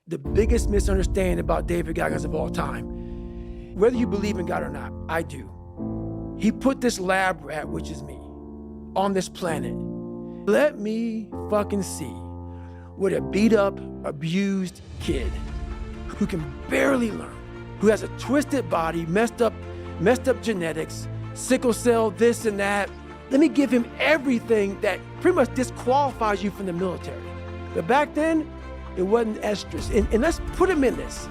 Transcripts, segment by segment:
the biggest misunderstanding about David Goggins of all time. Whether you believe in God or not, I do. He put this lab rat, which is me, on this planet. Let me fucking see what a beat up, abused kid who can barely learn, who has a twisted body, messed up genetics, sickle cell, this and that. Let me give him everything that pretty much disqualifies you from the military. But back then, it wasn't estrus. And let's put him in this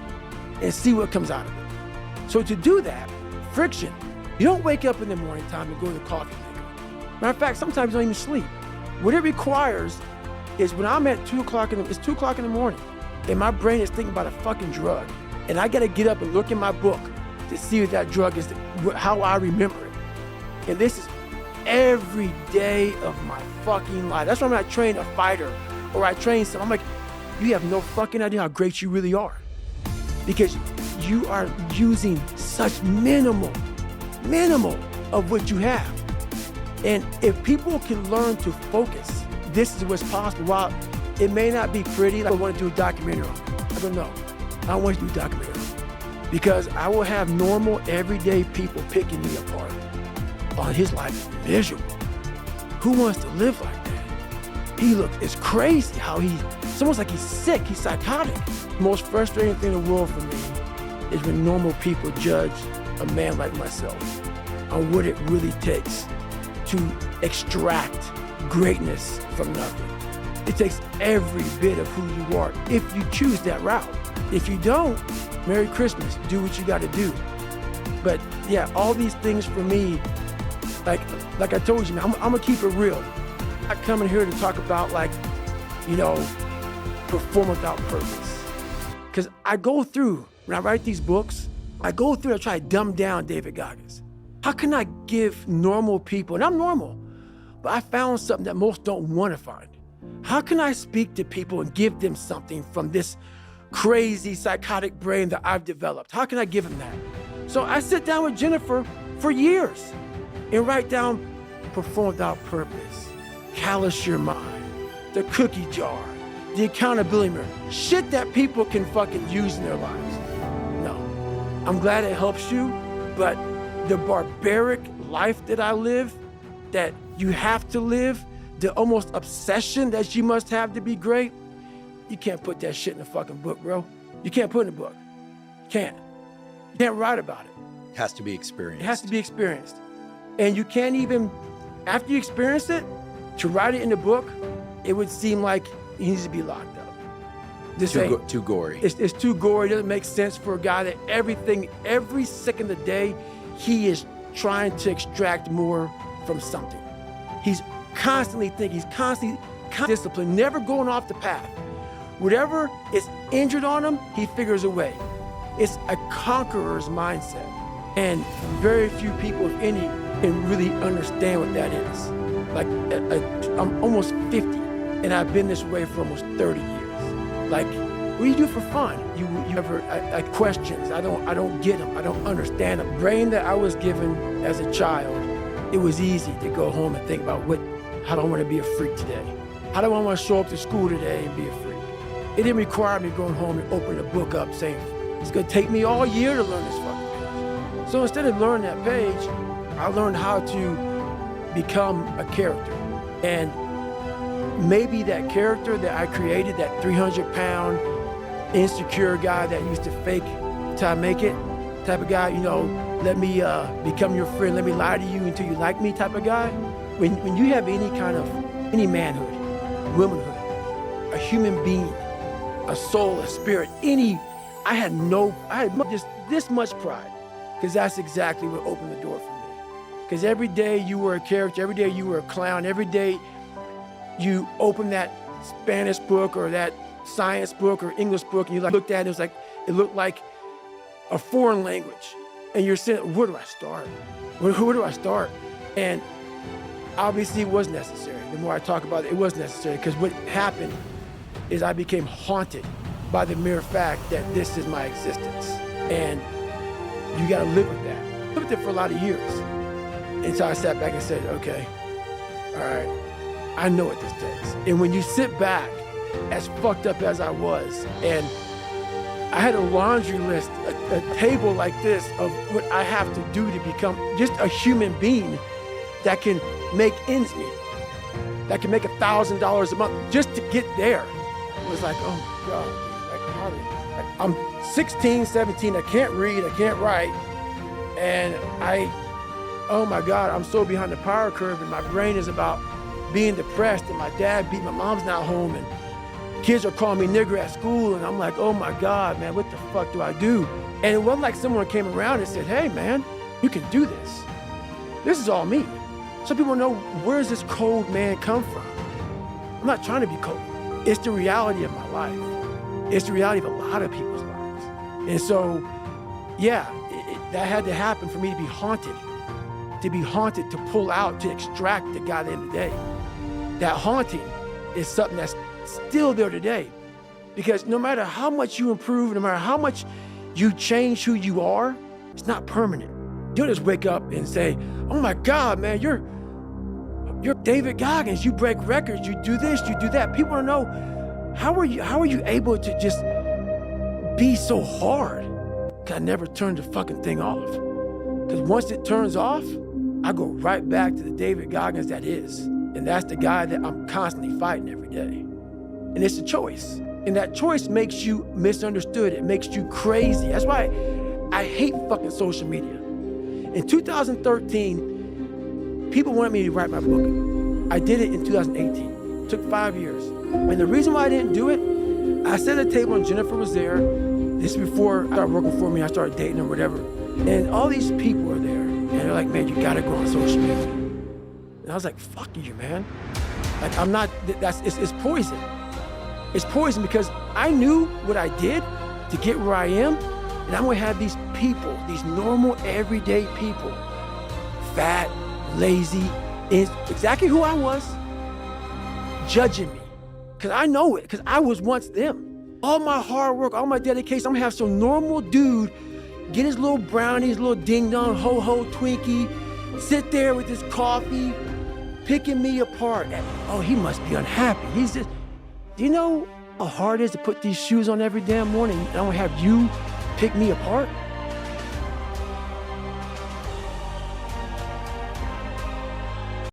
and see what comes out of it. So to do that, friction. You don't wake up in the morning time and go to the coffee maker. Matter of fact, sometimes you don't even sleep. What it requires is when I'm at 2 o'clock it's 2 o'clock in the morning, and my brain is thinking about a fucking drug, and I gotta get up and look in my book to see what that drug is, how I remember it. And this is every day of my fucking life. That's why when I train a fighter or I train someone, I'm like, you have no fucking idea how great you really are. Because you are using such minimal of what you have. And if people can learn to focus, this is what's possible. While it may not be pretty, I want to do a documentary on it. I don't know. I don't want to do a documentary on it. Because I will have normal, everyday people picking me apart. Oh, his life is miserable. Who wants to live like that? It's crazy how it's almost like he's sick, he's psychotic. The most frustrating thing in the world for me is when normal people judge a man like myself on what it really takes to extract greatness from nothing. It takes every bit of who you are if you choose that route. If you don't, Merry Christmas, do what you gotta do. But yeah, all these things for me, like I told you, man, I'm gonna keep it real. I'm coming here to talk about perform without purpose. Because I go through, when I write these books, I try to dumb down David Goggins. How can I give normal people, and I'm normal, but I found something that most don't want to find. How can I speak to people and give them something from this crazy psychotic brain that I've developed? How can I give them that? So I sit down with Jennifer for years and write down perform without purpose, callous your mind, the cookie jar, the accountability mirror, shit that people can fucking use in their lives. No, I'm glad it helps you, but the barbaric life that I live, that you have to live, the almost obsession that you must have to be great, you can't put that shit in a fucking book, bro. You can't put it in a book. You can't. You can't write about it. It has to be experienced. It has to be experienced. And you can't even, after you experience it, to write it in a book, it would seem like he needs to be locked up. Too gory. It's too gory. It doesn't make sense for a guy that every second of the day, he is trying to extract more from something. He's constantly thinking, he's constantly disciplined, never going off the path. Whatever is injured on him, he figures a way. It's a conqueror's mindset. And very few people, if any, can really understand what that is. Like, I'm almost 50, and I've been this way for almost 30 years. Like, what do you do for fun? You ever questions? I don't get them. I don't understand them. Brain that I was given as a child, it was easy to go home and think about how do I want to be a freak today? How do I want to show up to school today and be a freak? It didn't require me going home and opening a book up saying, it's going to take me all year to learn this fucking page. So instead of learning that page, I learned how to become a character. And maybe that character that I created, that 300-pound, insecure guy that used to fake till I make it type of guy, let me become your friend, let me lie to you until you like me type of guy. When you have any manhood, womanhood, a human being, a soul, a spirit, I had just this much pride, because that's exactly what opened the door for me. Because every day you were a character, every day you were a clown, every day you opened that Spanish book or that science book or English book, and you looked at it, it looked like a foreign language. And you're saying, where do I start? Where do I start? And obviously it was necessary. The more I talk about it, it was necessary, because what happened is I became haunted by the mere fact that this is my existence. And you gotta live with that. I lived with it for a lot of years. And so I sat back and said, okay, all right, I know what this takes. And when you sit back, as fucked up as I was, and I had a laundry list, a table like this of what I have to do to become just a human being that can make ends meet, that can make $1,000 a month just to get there. It was like, oh my God, dude, I'm 16, 17, I can't read, I can't write, and oh my God, I'm so behind the power curve, and my brain is about being depressed, and my dad beat my mom's not home, and kids are calling me nigger at school, and I'm like, oh my God, man, what the fuck do I do? And it wasn't like someone came around and said, hey man, you can do this. This is all me. Some people know, where's this cold man come from? I'm not trying to be cold. It's the reality of my life. It's the reality of a lot of people's lives. And so, yeah, that had to happen for me to be haunted, to pull out, to extract the guy at the end of the day. That haunting is something that's still there today. Because no matter how much you improve, no matter how much you change who you are, it's not permanent. You don't just wake up and say, oh my God, man, you're David Goggins, you break records, you do this, you do that. People want to know, how are you able to just be so hard? Because I never turned the fucking thing off. Because once it turns off, I go right back to the David Goggins that is. And that's the guy that I'm constantly fighting every day. And it's a choice. And that choice makes you misunderstood. It makes you crazy. That's why I hate fucking social media. In 2013, people wanted me to write my book. I did it in 2018. It took 5 years. And the reason why I didn't do it, I sat at a table and Jennifer was there. This is before I started working for me, I started dating or whatever. And all these people were there. And they're like, man, you gotta go on social media. And I was like, fuck you, man. Like, I'm not, it's poison. It's poison because I knew what I did to get where I am. And I'm gonna have these people, these normal, everyday people, fat, lazy, exactly who I was, judging me. Because I know it, because I was once them. All my hard work, all my dedication, I'm gonna have some normal dude get his little brownie, his little ding-dong, ho-ho Twinkie, sit there with his coffee, picking me apart. Oh, he must be unhappy. He's just, do you know how hard it is to put these shoes on every damn morning and I'm gonna have you pick me apart?